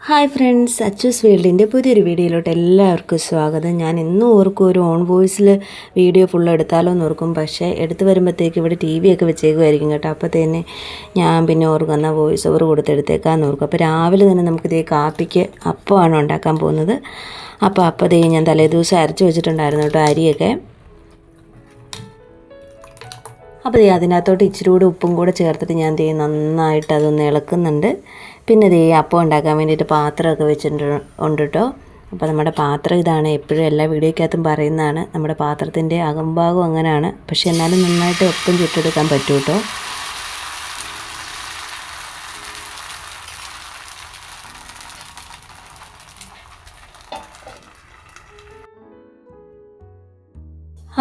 Hi friends, Achus വേൾഡിൻ്റെ പുതിയൊരു വീഡിയോയിലോട്ട് എല്ലാവർക്കും സ്വാഗതം. ഞാൻ എന്നും ഓർക്കും ഒരു ഓൺ വോയിസിൽ വീഡിയോ ഫുൾ എടുത്താലോ എന്ന് ഓർക്കും. പക്ഷേ എടുത്ത് വരുമ്പോഴത്തേക്ക് ഇവിടെ ടി വി ഒക്കെ വെച്ചേക്കുമായിരിക്കും കേട്ടോ. അപ്പോൾ തന്നെ ഞാൻ പിന്നെ ഓർക്കും എന്നാൽ വോയിസ് ഓവർ കൊടുത്തെടുത്തേക്കാന്ന് ഓർക്കും. അപ്പോൾ രാവിലെ തന്നെ നമുക്കിതേ കാപ്പിക്ക് അപ്പമാണ് ഉണ്ടാക്കാൻ പോകുന്നത്. അപ്പോൾ ദേ ഞാൻ തലേദിവസം അരച്ച് വെച്ചിട്ടുണ്ടായിരുന്നു കേട്ടോ അരിയൊക്കെ. അപ്പോൾ അതിനകത്തോട്ട് ഇച്ചിരി കൂടി ഉപ്പും കൂടെ ചേർത്തിട്ട് ഞാൻ നന്നായിട്ട് അതൊന്ന് ഇളക്കുന്നുണ്ട്. പിന്നെ അപ്പം ഉണ്ടാക്കാൻ വേണ്ടിയിട്ട് പാത്രമൊക്കെ വെച്ചിട്ടുണ്ട് കേട്ടോ. അപ്പോൾ നമ്മുടെ പാത്രം ഇതാണ്. എപ്പോഴും എല്ലാ വീഡിയോയ്ക്കകത്തും പറയുന്നതാണ്, നമ്മുടെ പാത്രത്തിൻ്റെ അകംഭാഗം അങ്ങനെയാണ്. പക്ഷേ എന്നാലും നന്നായിട്ട് ഒപ്പം ചുട്ടെടുക്കാൻ പറ്റും കേട്ടോ.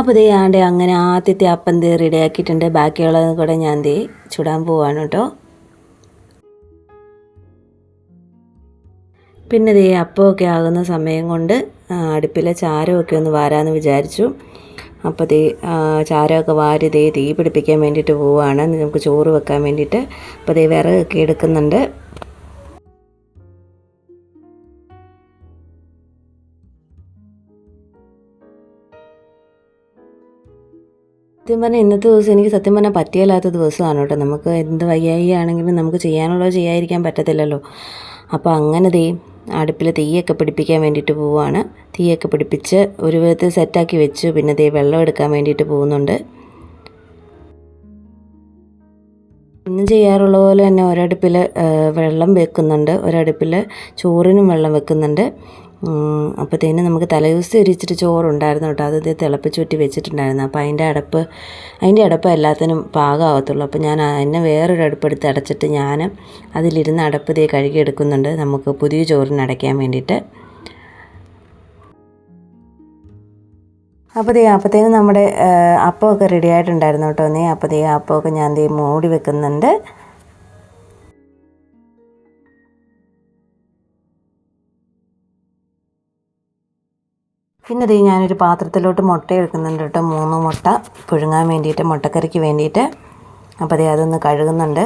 അപ്പോൾ ആണ്ട് അങ്ങനെ ആദ്യത്തെ അപ്പം റെഡിയാക്കിയിട്ടുണ്ട്. ബാക്കിയുള്ളത് കൂടെ ഞാൻ ചുടാൻ പോവാണ് കേട്ടോ. പിന്നെ അപ്പമൊക്കെ ആകുന്ന സമയം കൊണ്ട് അടുപ്പിലെ ചാരമൊക്കെ ഒന്ന് വാരാമെന്ന് വിചാരിച്ചു. അപ്പോൾ ചാരമൊക്കെ വാരി തീ പിടിപ്പിക്കാൻ വേണ്ടിയിട്ട് പോവുകയാണ്, നമുക്ക് ചോറ് വെക്കാൻ വേണ്ടിയിട്ട്. അപ്പോൾ വിറകൊക്കെ എടുക്കുന്നുണ്ട്. സത്യം പറഞ്ഞാൽ ഇന്നത്തെ ദിവസം എനിക്ക് സത്യം പറഞ്ഞാൽ പറ്റിയല്ലാത്ത ദിവസമാണ് കേട്ടോ. നമുക്ക് എന്ത് വയ്യായി ആണെങ്കിലും നമുക്ക് ചെയ്യാനുള്ളത് ചെയ്യാതിരിക്കാൻ പറ്റത്തില്ലല്ലോ. അപ്പോൾ അങ്ങനെ അടുപ്പിൽ തീയൊക്കെ പിടിപ്പിക്കാൻ വേണ്ടിയിട്ട് പോവുകയാണ്. തീയൊക്കെ പിടിപ്പിച്ച് ഒരു വിധത്തിൽ സെറ്റാക്കി വെച്ചു. പിന്നെ വെള്ളം എടുക്കാൻ വേണ്ടിയിട്ട് പോകുന്നുണ്ട്. ഇന്നും ചെയ്യാറുള്ള പോലെ തന്നെ ഒരടുപ്പിൽ വെള്ളം വെക്കുന്നുണ്ട്, ഒരടുപ്പിൽ ചോറിനും വെള്ളം വെക്കുന്നുണ്ട്. അപ്പോഴത്തേനും നമുക്ക് തലേദിവസം ഇച്ചിരി ചോറുണ്ടായിരുന്നു കേട്ടോ. അത് തിളപ്പിച്ചൂറ്റി വെച്ചിട്ടുണ്ടായിരുന്നു. അപ്പോൾ അതിൻ്റെ അടപ്പ് എല്ലാത്തിനും പാകമാകത്തുള്ളൂ. അപ്പോൾ ഞാൻ അതിനെ വേറൊരു അടുപ്പെടുത്ത് അടച്ചിട്ട് ഞാൻ അതിലിരുന്ന് അടപ്പ് കഴുകിയെടുക്കുന്നുണ്ട്, നമുക്ക് പുതിയ ചോറിന് അടയ്ക്കാൻ വേണ്ടിയിട്ട്. അപ്പോഴത്തേനും നമ്മുടെ അപ്പമൊക്കെ റെഡി ആയിട്ടുണ്ടായിരുന്നു കേട്ടോ. അപ്പോൾ അപ്പമൊക്കെ ഞാൻ മൂടി വെക്കുന്നുണ്ട്. പിന്നെ ഞാനൊരു പാത്രത്തിലോട്ട് മുട്ട എടുക്കുന്നുണ്ട് കേട്ടോ. 3 മുട്ട പുഴുങ്ങാൻ വേണ്ടിയിട്ട്, മുട്ടക്കറിക്ക് വേണ്ടിയിട്ട്. അപ്പോൾ അതൊന്ന് കഴുകുന്നുണ്ട്.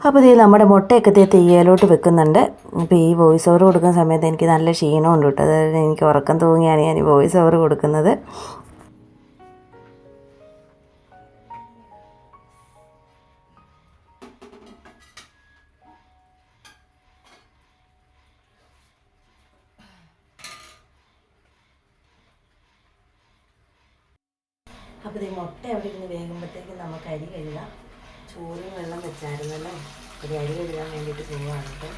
അപ്പോൾ നമ്മുടെ മുട്ടയൊക്കെ തീയിലോട്ട് വെക്കുന്നുണ്ട്. അപ്പോൾ ഈ വോയിസ് ഓവർ കൊടുക്കുന്ന സമയത്ത് എനിക്ക് നല്ല ക്ഷീണമുണ്ട് കേട്ടോ. അതായത് എനിക്ക് ഉറക്കം തൂങ്ങിയാണ് ഞാൻ ഈ വോയിസ് ഓവർ കൊടുക്കുന്നത്. അപ്പോൾ മുട്ട അവിടെ ഇരുന്ന് വേകുമ്പോഴത്തേക്കും നമുക്ക് അരി കഴുകാം. ചോറിന് വെള്ളം വെച്ചായിരുന്നല്ലോ, ഒരു അരി കഴുകാൻ വേണ്ടിയിട്ട് പോവുകയാണ് കേട്ടോ.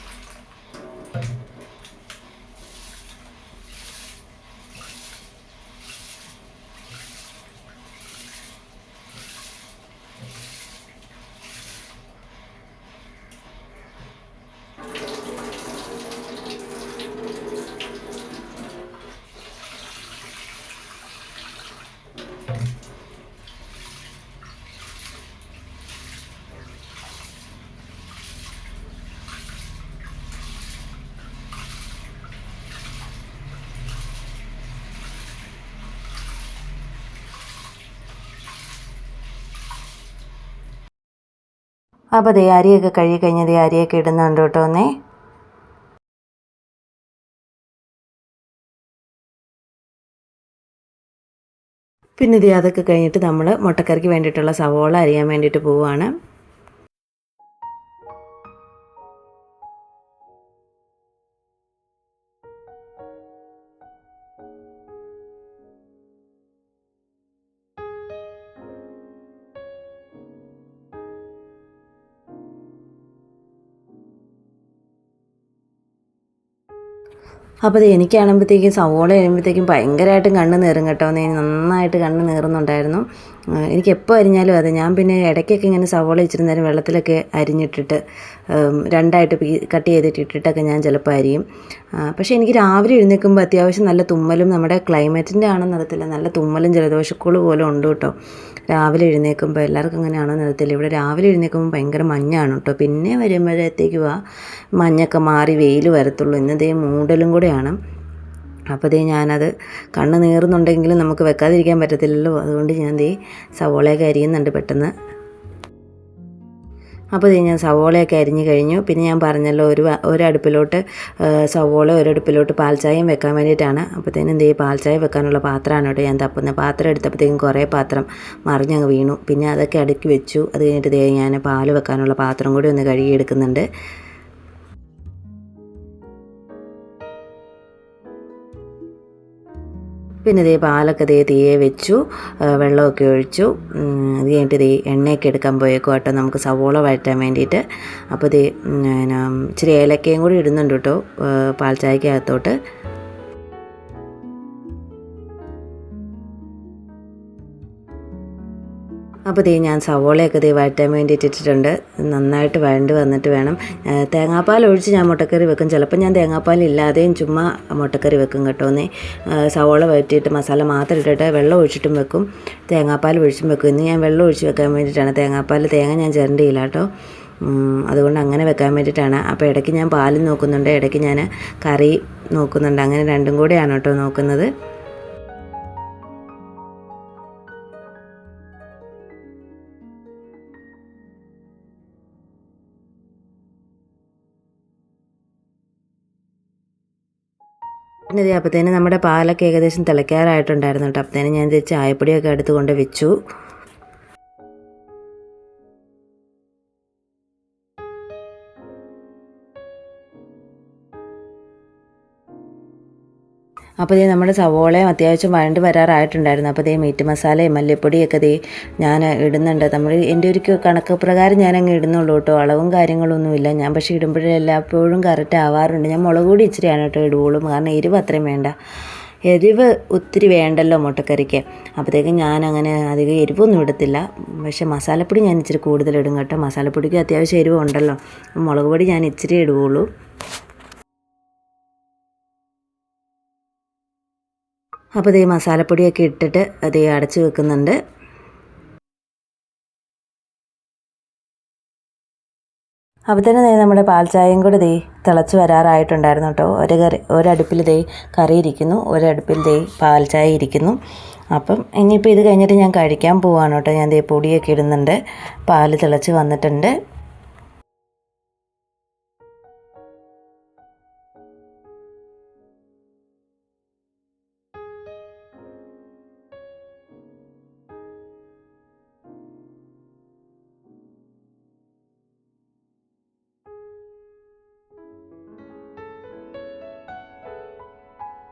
അപ്പോൾ അരിയൊക്കെ കഴുകി കഴിഞ്ഞ് അരിയൊക്കെ ഇടുന്നുണ്ട് കേട്ടോ. പിന്നെ അതൊക്കെ കഴിഞ്ഞിട്ട് നമ്മൾ മുട്ടക്കറിക്ക് വേണ്ടിയിട്ടുള്ള സവോള അരിയാൻ വേണ്ടിയിട്ട് പോവുകയാണ്. അപ്പോൾ എനിക്കാണുമ്പോഴത്തേക്കും സവോള കഴിയുമ്പോഴത്തേക്കും ഭയങ്കരമായിട്ടും കണ്ണ് നീറും കേട്ടോ. നന്നായിട്ട് കണ്ണ് നീറുന്നുണ്ടായിരുന്നു. എനിക്ക് എപ്പോൾ അരിഞ്ഞാലും അതെ. ഞാൻ പിന്നെ ഇടയ്ക്കൊക്കെ ഇങ്ങനെ സവോള ഇച്ചിരി നേരം വെള്ളത്തിലൊക്കെ അരിഞ്ഞിട്ടിട്ട് രണ്ടായിട്ട് കട്ട് ചെയ്തിട്ടിട്ടൊക്കെ ഞാൻ ചിലപ്പോൾ അരിയും. പക്ഷേ എനിക്ക് രാവിലെ എഴുന്നേൽക്കുമ്പോൾ അത്യാവശ്യം നല്ല തുമ്മലും, നമ്മുടെ ക്ലൈമറ്റിൻ്റെ ആണെന്ന് അറിയത്തില്ല, നല്ല തുമ്മലും ജലദോഷക്കുള് പോലെ ഉണ്ട് കേട്ടോ. രാവിലെ എഴുന്നേൽക്കുമ്പോൾ എല്ലാവർക്കും അങ്ങനെയാണെന്ന് അറിയത്തില്ല. ഇവിടെ രാവിലെ എഴുന്നേൽക്കുമ്പോൾ ഭയങ്കര മഞ്ഞാണ് കേട്ടോ. പിന്നെ വരുമ്പോഴത്തേക്കും മഞ്ഞൊക്കെ മാറി വെയിൽ വരത്തുള്ളൂ. ഇന്നതേ മൂടലും കൂടെയാണ്. അപ്പോൾ ഞാനത് കണ്ണ് നീറുന്നുണ്ടെങ്കിലും നമുക്ക് വെക്കാതിരിക്കാൻ പറ്റത്തില്ലല്ലോ. അതുകൊണ്ട് ഞാൻ സവോളയൊക്കെ അരിയുന്നുണ്ട് പെട്ടെന്ന്. അപ്പോൾ ഞാൻ സവോളയൊക്കെ അരിഞ്ഞ് കഴിഞ്ഞു. പിന്നെ ഞാൻ പറഞ്ഞല്ലോ ഒരടുപ്പിലോട്ട് സവോള, ഒരടുപ്പിലോട്ട് പാൽച്ചായയും വെക്കാൻ വേണ്ടിയിട്ടാണ്. അപ്പോഴത്തേനും പാൽച്ചായ വെക്കാനുള്ള പാത്രമാണ് കേട്ടോ ഞാൻ തപ്പുന്നത്. പാത്രം എടുത്തപ്പോഴത്തേക്കും കുറേ പാത്രം മറിഞ്ഞങ്ങ് വീണു. പിന്നെ അതൊക്കെ അടുക്കി വെച്ചു. അത് കഴിഞ്ഞിട്ട് ഞാൻ പാൽ വെക്കാനുള്ള പാത്രം കൂടി ഒന്ന് കഴുകിയെടുക്കുന്നുണ്ട്. പിന്നെ പാലൊക്കെ തീയെ വെച്ചു, വെള്ളമൊക്കെ ഒഴിച്ചു. അത് കഴിഞ്ഞിട്ട് എണ്ണയൊക്കെ എടുക്കാൻ പോയേക്കും കേട്ടോ, നമുക്ക് സവോള വഴറ്റാൻ വേണ്ടിയിട്ട്. അപ്പോൾ ഇച്ചിരി ഏലക്കയും കൂടി ഇടുന്നുണ്ട് കേട്ടോ പാൽ ചായക്കകത്തോട്ട്. അപ്പോൾ ഞാൻ സവോളയൊക്കെ വഴറ്റാൻ വേണ്ടിയിട്ട് ഇട്ടിട്ടുണ്ട്. നന്നായിട്ട് വഴണ്ട് വന്നിട്ട് വേണം. തേങ്ങാപ്പാൽ ഒഴിച്ച് ഞാൻ മുട്ടക്കറി വെക്കും. ചിലപ്പോൾ ഞാൻ തേങ്ങാപ്പാൽ ഇല്ലാതെയും ചുമ്മാ മുട്ടക്കറി വെക്കും കേട്ടോ. സവോള വഴറ്റിയിട്ട് മസാല മാത്രം ഇട്ടിട്ട് വെള്ളം ഒഴിച്ചിട്ടും വെക്കും, തേങ്ങാപ്പാൽ ഒഴിച്ചും വെക്കും. ഇന്ന് ഞാൻ വെള്ളം ഒഴിച്ച് വെക്കാൻ വേണ്ടിയിട്ടാണ്. തേങ്ങ ഞാൻ ചിരണ്ടിയില്ല കേട്ടോ, അതുകൊണ്ട് അങ്ങനെ വെക്കാൻ വേണ്ടിയിട്ടാണ്. അപ്പോൾ ഇടയ്ക്ക് ഞാൻ പാലും നോക്കുന്നുണ്ട്, ഇടയ്ക്ക് ഞാൻ കറി നോക്കുന്നുണ്ട്. അങ്ങനെ രണ്ടും കൂടെയാണ് കേട്ടോ നോക്കുന്നത്. പിന്നെ അപ്പോഴത്തേനും നമ്മുടെ പാലൊക്കെ ഏകദേശം തിളയ്ക്കാറായിട്ടുണ്ടായിരുന്നു കേട്ടോ. അപ്പോഴത്തേനും ഞാൻ ചായപ്പൊടിയൊക്കെ എടുത്ത് കൊണ്ട് വെച്ചു. അപ്പോൾ നമ്മുടെ സവോളയും അത്യാവശ്യം വഴണ്ട് വരാറായിട്ടുണ്ടായിരുന്നു. അപ്പോൾ മീറ്റ് മസാലയും മല്ലിപ്പൊടിയൊക്കെ ഞാൻ ഇടുന്നുണ്ട്. എൻ്റെ ഒരു കണക്ക് പ്രകാരം ഞാനങ്ങ് ഇടുന്നുള്ളൂ കേട്ടോ, അളവും കാര്യങ്ങളൊന്നുമില്ല ഞാൻ. പക്ഷേ ഇടുമ്പോഴെല്ലാപ്പോഴും കറക്റ്റ് ആവാറുണ്ട്. ഞാൻ മുളക് പൊടി ഇച്ചിരിയാണ് കേട്ടോ ഇടുകയുള്ളൂ, കാരണം എരിവ് അത്രയും വേണ്ട. എരിവ് ഒത്തിരി വേണ്ടല്ലോ മുട്ടക്കറിക്ക്. അപ്പോഴത്തേക്കും ഞാനങ്ങനെ അധികം എരിവൊന്നും ഇടത്തില്ല. പക്ഷേ മസാലപ്പൊടി ഞാൻ ഇച്ചിരി കൂടുതലിടും കേട്ടോ. മസാലപ്പൊടിക്ക് അത്യാവശ്യം എരിവ് ഉണ്ടല്ലോ, മുളക് പൊടി ഞാൻ ഇച്ചിരി ഇടുകയുള്ളൂ. അപ്പോൾ മസാലപ്പൊടിയൊക്കെ ഇട്ടിട്ട് അടച്ച് വെക്കുന്നുണ്ട്. അപ്പോൾ തന്നെ നമ്മുടെ പാൽ ചായയും കൂടി തിളച്ച് വരാറായിട്ടുണ്ടായിരുന്നു കേട്ടോ. ഒരടുപ്പിൽ കറി ഇരിക്കുന്നു, ഒരടുപ്പിൽ പാൽ ചായ ഇരിക്കുന്നു. അപ്പം ഇനിയിപ്പോൾ ഇത് കഴിഞ്ഞിട്ട് ഞാൻ കഴിക്കാൻ പോവാണ് കേട്ടോ. ഞാൻ പൊടിയൊക്കെ ഇടുന്നുണ്ട്. പാൽ തിളച്ച് വന്നിട്ടുണ്ട്.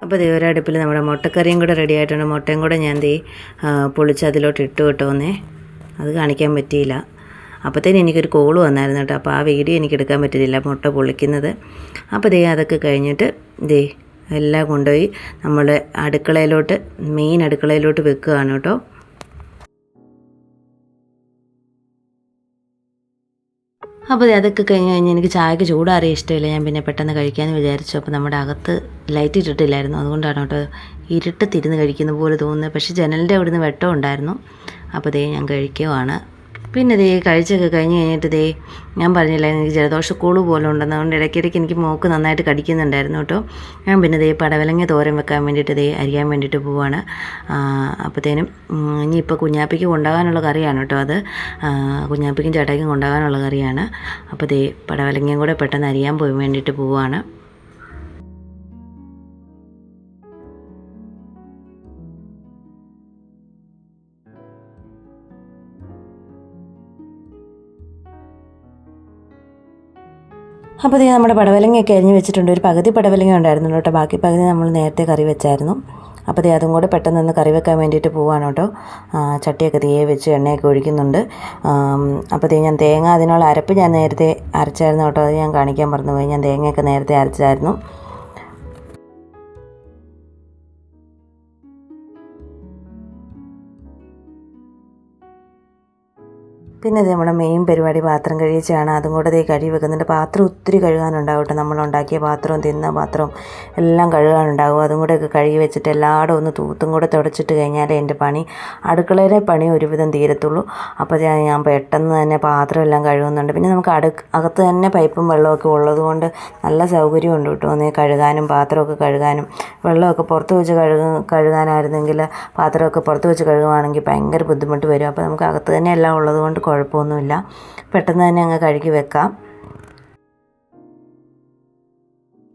അപ്പോൾ ഒരടുപ്പിൽ നമ്മുടെ മുട്ടക്കറിയും കൂടെ റെഡി ആയിട്ടുണ്ട്. മുട്ടയും കൂടെ ഞാൻ പൊളിച്ച് അതിലോട്ട് ഇട്ട് കേട്ടോന്നേ, അത് കാണിക്കാൻ പറ്റിയില്ല. അപ്പോഴത്തേനും എനിക്കൊരു കോൾ വന്നായിരുന്നു കേട്ടോ. അപ്പോൾ ആ വീഡിയോ എനിക്ക് എടുക്കാൻ പറ്റിയില്ല, മുട്ട പൊളിക്കുന്നത്. അപ്പോൾ അതൊക്കെ കഴിഞ്ഞിട്ട് എല്ലാം കൊണ്ടുപോയി നമ്മൾ അടുക്കളയിലോട്ട്, മെയിൻ അടുക്കളയിലോട്ട് വെക്കുകയാണ് കേട്ടോ. അപ്പോൾ അതൊക്കെ കഴിഞ്ഞ് എനിക്ക് ചായക്ക് ചൂടാറിയ ഇഷ്ടമില്ല. ഞാൻ പിന്നെ പെട്ടെന്ന് കഴിക്കാമെന്ന് വിചാരിച്ചു. അപ്പോൾ നമ്മുടെ അകത്ത് ലൈറ്റ് ഇട്ടിട്ടില്ലായിരുന്നു, അതുകൊണ്ടാണ് കേട്ടോ ഇരുട്ടത്തിരുന്ന് കഴിക്കുന്ന പോലെ തോന്നുന്നത്. പക്ഷേ ജനലിൻ്റെ അവിടുന്ന് വെട്ടം ഉണ്ടായിരുന്നു. അപ്പോൾ ഞാൻ കഴിക്കുവാണ്. പിന്നെ കഴിച്ചൊക്കെ കഴിഞ്ഞ് കഴിഞ്ഞിട്ട് ഞാൻ പറഞ്ഞില്ല എനിക്ക് ജലദോഷക്കൂള് പോലെ ഉണ്ടെന്ന്. അതുകൊണ്ട് ഇടയ്ക്കിടയ്ക്ക് എനിക്ക് മൂക്ക് നന്നായിട്ട് കടിക്കുന്നുണ്ടായിരുന്നു കേട്ടോ. ഞാൻ പിന്നെ പടവലങ്ങ തോരൻ വെക്കാൻ വേണ്ടിയിട്ട് അരിയാൻ വേണ്ടിയിട്ട് പോവാണ്. അപ്പോഴത്തേനും ഇനിയിപ്പോൾ കുഞ്ഞാപ്പിക്ക് കൊണ്ടുപോകാനുള്ള കറിയാണ് കേട്ടോ അത്. കുഞ്ഞാപ്പിക്കും ചേട്ടായിക്കും കൊണ്ടുപോകാനുള്ള കറിയാണ്. അപ്പോൾ പടവലങ്ങയും കൂടെ പെട്ടെന്ന് അരിയാൻ പോയി വേണ്ടിയിട്ട് പോവാണ്. അപ്പോൾ നമ്മുടെ പടവലങ്ങയൊക്കെ അരിഞ്ഞ് വെച്ചിട്ടുണ്ട്. ഒരു പകുതി പടവലങ്ങ ഉണ്ടായിരുന്നു കേട്ടോ, ബാക്കി പകുതി നമ്മൾ നേരത്തെ കറി വെച്ചായിരുന്നു. അപ്പോൾ അതും കൂടെ പെട്ടെന്ന് കറി വെക്കാൻ വേണ്ടിയിട്ട് പോവാണ് കേട്ടോ. ചട്ടിയൊക്കെ വെച്ച് എണ്ണയൊക്കെ ഒഴിക്കുന്നുണ്ട്. അപ്പോൾ ഞാൻ തേങ്ങ, അതിനുള്ള അരപ്പ് ഞാൻ നേരത്തെ അരച്ചായിരുന്നു കേട്ടോ, അത് ഞാൻ കാണിക്കാൻ മറന്നുപോയി. ഞാൻ തേങ്ങയൊക്കെ നേരത്തെ അരച്ചായിരുന്നു. പിന്നെ ഇത് നമ്മുടെ മെയിൻ പരിപാടി പാത്രം കഴുകിച്ചാണ്. അതും കൂടെ ദേ കഴുകി വെക്കുന്നുണ്ട്. പാത്രം ഒത്തിരി കഴുകാനുണ്ടാവും കേട്ടോ. നമ്മളുണ്ടാക്കിയ പാത്രവും തിന്ന പാത്രവും എല്ലാം കഴുകാനുണ്ടാകും. അതും കൂടെയൊക്കെ കഴുകി വെച്ചിട്ട് എല്ലായിടും ഒന്ന് തൂത്തും കൂടെ തുടച്ചിട്ട് കഴിഞ്ഞാലേ എൻ്റെ പണി, അടുക്കളയിലെ പണി ഒരുവിധം തീരത്തുള്ളൂ. അപ്പോൾ ഞാൻ പെട്ടെന്ന് തന്നെ പാത്രം എല്ലാം കഴുകുന്നുണ്ട്. പിന്നെ നമുക്ക് അകത്ത് തന്നെ പൈപ്പും വെള്ളമൊക്കെ ഉള്ളത് കൊണ്ട് നല്ല സൗകര്യമുണ്ട് കേട്ടോ. ഒന്ന് കഴുകാനും പാത്രമൊക്കെ കഴുകാനും. വെള്ളമൊക്കെ പുറത്ത് വെച്ച് കഴുകാനായിരുന്നെങ്കിൽ പാത്രമൊക്കെ പുറത്ത് വെച്ച് കഴുകുകയാണെങ്കിൽ ഭയങ്കര ബുദ്ധിമുട്ട് വരും. അപ്പോൾ നമുക്ക് അകത്ത് തന്നെ എല്ലാം ഉള്ളത് കൊണ്ട് കുഴപ്പമൊന്നുമില്ല. പെട്ടെന്ന് തന്നെ അങ്ങ് കഴുകി വെക്കാം.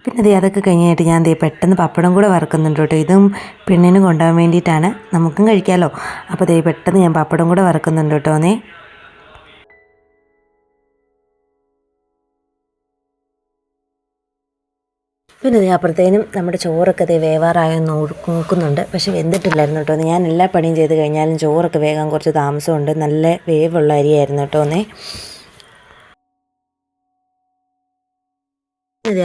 പിന്നെ അതൊക്കെ കഴിഞ്ഞിട്ട് ഞാൻ പെട്ടെന്ന് പപ്പടം കൂടെ വറുക്കുന്നുണ്ട് കേട്ടോ. ഇതും പെണ്ണിന് കൊണ്ടുപോകാൻ വേണ്ടിയിട്ടാണ്, നമുക്കും കഴിക്കാമല്ലോ. അപ്പോൾ പെട്ടെന്ന് ഞാൻ പപ്പടം കൂടെ വറുക്കുന്നുണ്ട് കേട്ടോ. പിന്നെ അപ്പുറത്തേനും നമ്മുടെ ചോറൊക്കെ വേവാറായെന്ന് നോക്കുന്നുണ്ട്. പക്ഷെ വെന്തിട്ടില്ലായിരുന്നു കേട്ടോ. ഞാൻ എല്ലാ പണിയും ചെയ്ത് കഴിഞ്ഞാലും ചോറൊക്കെ വേകാൻ കുറച്ച് താമസമുണ്ട്. നല്ല വേവുള്ള അരിയായിരുന്നു കേട്ടോ.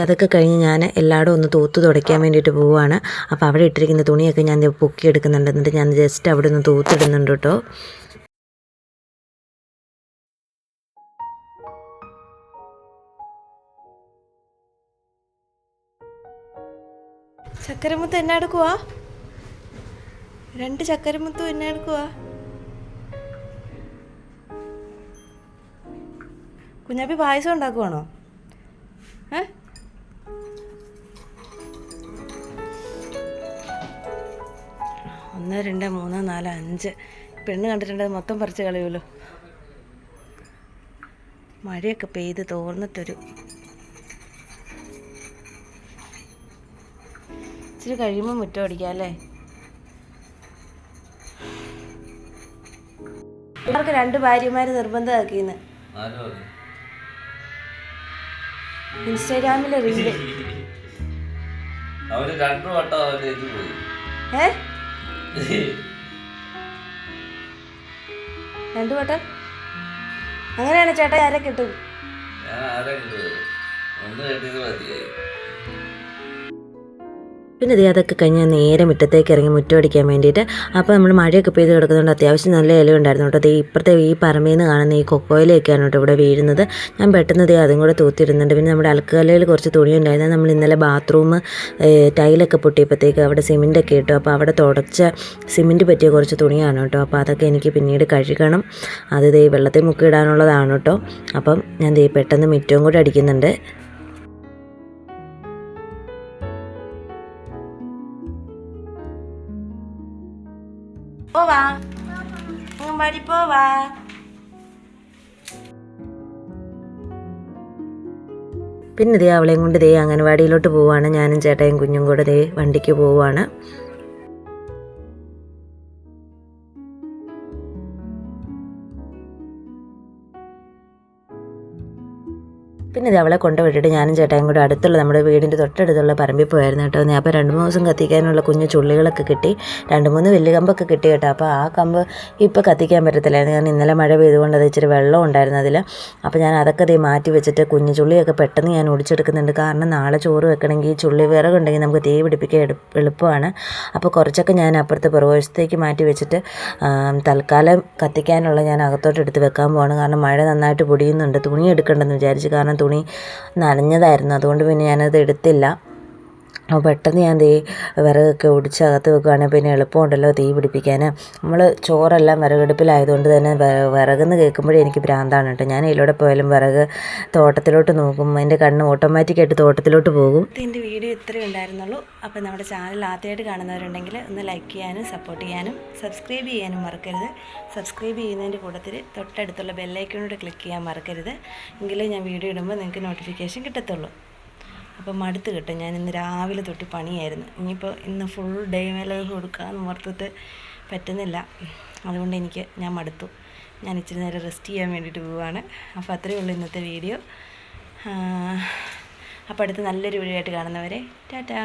അതൊക്കെ കഴിഞ്ഞ് ഞാൻ എല്ലായിടും ഒന്ന് തൂത്ത് തുടയ്ക്കാൻ വേണ്ടിയിട്ട് പോവുകയാണ്. അപ്പോൾ അവിടെ ഇട്ടിരിക്കുന്ന തുണിയൊക്കെ ഞാൻ പൊക്കിയെടുക്കുന്നുണ്ട്. എന്നിട്ട് ഞാൻ ജസ്റ്റ് അവിടെ ഒന്ന് തൂത്തിടുന്നുണ്ട് കേട്ടോ. ചക്കരമുത്ത് എന്നെ എടുക്കുവാ, 2 ചക്കരമുത്തും എന്നെ എടുക്കുവാ. കുഞ്ഞാപ്പി പായസം ഉണ്ടാക്കുവാണോ? 1 2 3 4 5 പെണ്ണ് കണ്ടിട്ടുണ്ടത് മൊത്തം പറിച്ച് കളയുമല്ലോ. മഴയൊക്കെ പെയ്ത് തോർന്നിട്ടൊരു ഇച്ചിരി കഴിയുമ്പോൾ മുറ്റം അടിക്കാം അല്ലേ. അവർക്ക് 2 ഭാര്യമാർ നിർബന്ധമാക്കിന്ന് ഇൻസ്റ്റാഗ്രാമിലെ റീല്. അവര് 2 വട്ടം അവരേക്ക് പോയി. 2 വട്ടം അങ്ങനെയാണ് ചേട്ടാ. ആരെ കിട്ടും? ഞാൻ ആരെ കിട്ടും? ഒന്ന് കെട്ടിയത് മതിയായി. പിന്നെ അതൊക്കെ കഴിഞ്ഞ് നേരെ മുറ്റത്തേക്ക് ഇറങ്ങി മുറ്റം അടിക്കാൻ വേണ്ടിയിട്ട്. അപ്പോൾ നമ്മൾ മഴയൊക്കെ പെയ്ത് കിടക്കുന്നതുകൊണ്ട് അത്യാവശ്യം നല്ല ഇല ഉണ്ടായിരുന്നു കേട്ടോ. ഇപ്പുറത്തെ ഈ പറമ്പിൽ നിന്ന് കാണുന്ന ഈ കൊക്കോയിലൊക്കെയാണ് കേട്ടോ ഇവിടെ വീഴുന്നത്. ഞാൻ പെട്ടെന്ന് അതും കൂടെ തൂത്തിടുന്നുണ്ട്. പിന്നെ നമ്മുടെ അലക്കുകല്ലിൽ കുറച്ച് തുണി ഉണ്ടായിരുന്നു. നമ്മൾ ഇന്നലെ ബാത്റൂം ടൈലൊക്കെ പൊട്ടിയപ്പോഴത്തേക്ക് അവിടെ സിമെൻറ്റൊക്കെ ഇട്ടു. അപ്പോൾ അവിടെ തുടച്ച സിമെൻറ്റ് പറ്റിയ കുറച്ച് തുണിയാണ് കേട്ടോ. അപ്പോൾ അതൊക്കെ എനിക്ക് പിന്നീട് കഴുകണം. അത് വെള്ളത്തിൽ മുക്കിയിടാനുള്ളതാണ് കേട്ടോ. അപ്പം ഞാൻ പെട്ടെന്ന് മുറ്റവും കൂടെ അടിക്കുന്നുണ്ട്. പോവാ അംഗൻവാടി പോവാ. പിന്നെ അവളെയും കൊണ്ട് അംഗൻവാടിയിലോട്ട് പോവാണ്. ഞാനും ചേട്ടയും കുഞ്ഞും കൂടെ വണ്ടിക്ക് പോവാണ്. പിന്നെ അവളെ കൊണ്ടുവിട്ടിട്ട് ഞാനും ചേട്ടായും കൂടെ അടുത്തുള്ള നമ്മുടെ വീടിൻ്റെ തൊട്ടടുത്തുള്ള പറമ്പിൽ പോയായിരുന്നു കേട്ടോ. അപ്പോൾ 2-3 ദിവസം കത്തിക്കാനുള്ള കുഞ്ഞു ചുള്ളികളൊക്കെ കിട്ടി. 2-3 വലിയ കമ്പൊക്കെ കിട്ടി കേട്ടോ. അപ്പോൾ ആ കമ്പ് ഇപ്പോൾ കത്തിക്കാൻ പറ്റത്തില്ലായിരുന്നു. കാരണം ഇന്നലെ മഴ പെയ്തുകൊണ്ട് അത് ഇച്ചിരി വെള്ളം ഉണ്ടായിരുന്നു അതിൽ. അപ്പോൾ ഞാൻ അതൊക്കെ മാറ്റി വെച്ചിട്ട് കുഞ്ഞു ചുള്ളിയൊക്കെ പെട്ടെന്ന് ഞാൻ ഒടിച്ചെടുക്കുന്നുണ്ട്. കാരണം നാളെ ചോറ് വെക്കണമെങ്കിൽ ചുള്ളി വിറകുണ്ടെങ്കിൽ നമുക്ക് തീ പിടിപ്പിക്കാൻ എളുപ്പമാണ്. അപ്പോൾ കുറച്ചൊക്കെ ഞാൻ അപ്പുറത്ത് പുറകുവശത്തേക്ക് മാറ്റി വെച്ചിട്ട് തൽക്കാലം കത്തിക്കാനുള്ള ഞാൻ അകത്തോട്ട് എടുത്ത് വെക്കാൻ പോവാണ്. കാരണം മഴ നന്നായിട്ട് പൊടിയുന്നുണ്ട്. തുണി എടുക്കണ്ടെന്ന് വിചാരിച്ചു. കാരണം തുണി നനഞ്ഞതായിരുന്നു. അതുകൊണ്ട് പിന്നെ ഞാനത് എടുത്തില്ല. അപ്പോൾ പെട്ടെന്ന് ഞാൻ വിറകൊക്കെ ഒടിച്ച് അകത്ത് വെക്കുകയാണെങ്കിൽ പിന്നെ എളുപ്പമുണ്ടല്ലോ തീ പിടിപ്പിക്കാൻ. നമ്മൾ ചോറെല്ലാം വിറകടുപ്പിലായതുകൊണ്ട് തന്നെ വിറകെന്ന് കേൾക്കുമ്പോഴേ എനിക്ക് ഭ്രാന്താണ് കേട്ടോ. ഞാൻ ഇതിലൂടെ പോയാലും വിറക് തോട്ടത്തിലോട്ട് നോക്കും. എൻ്റെ കണ്ണ് ഓട്ടോമാറ്റിക്കായിട്ട് തോട്ടത്തിലോട്ട് പോകും. ഇതിൻ്റെ വീഡിയോ ഇത്രയേ ഉണ്ടായിരുന്നുള്ളൂ. അപ്പോൾ നമ്മുടെ ചാനൽ ആദ്യമായിട്ട് കാണുന്നവരുണ്ടെങ്കിൽ ഒന്ന് ലൈക്ക് ചെയ്യാനും സപ്പോർട്ട് ചെയ്യാനും സബ്സ്ക്രൈബ് ചെയ്യാനും മറക്കരുത്. സബ്സ്ക്രൈബ് ചെയ്യുന്നതിൻ്റെ കൂട്ടത്തിൽ തൊട്ടടുത്തുള്ള ബെല്ലൈക്കണോട് ക്ലിക്ക് ചെയ്യാൻ മറക്കരുത്. എങ്കിലേ ഞാൻ വീഡിയോ ഇടുമ്പോൾ നിങ്ങൾക്ക് നോട്ടിഫിക്കേഷൻ കിട്ടത്തുള്ളൂ. അപ്പം മടുത്ത് കിട്ടും. ഞാൻ ഇന്ന് രാവിലെ തൊട്ട് പണിയായിരുന്നു. ഇനിയിപ്പോൾ ഇന്ന് ഫുൾ ഡേ മേലെ കൊടുക്കാമെന്ന് ഓർത്തിട്ട് പറ്റുന്നില്ല. അതുകൊണ്ട് ഞാൻ മടുത്തു. ഞാൻ ഇച്ചിരി നേരം റെസ്റ്റ് ചെയ്യാൻ വേണ്ടിയിട്ട് പോവുകയാണ്. അപ്പോൾ അത്രയേ ഉള്ളൂ ഇന്നത്തെ വീഡിയോ. അപ്പോൾ അടുത്ത് നല്ലൊരു വീഡിയോ ആയിട്ട് കാണുന്നവരെ ടാറ്റാ.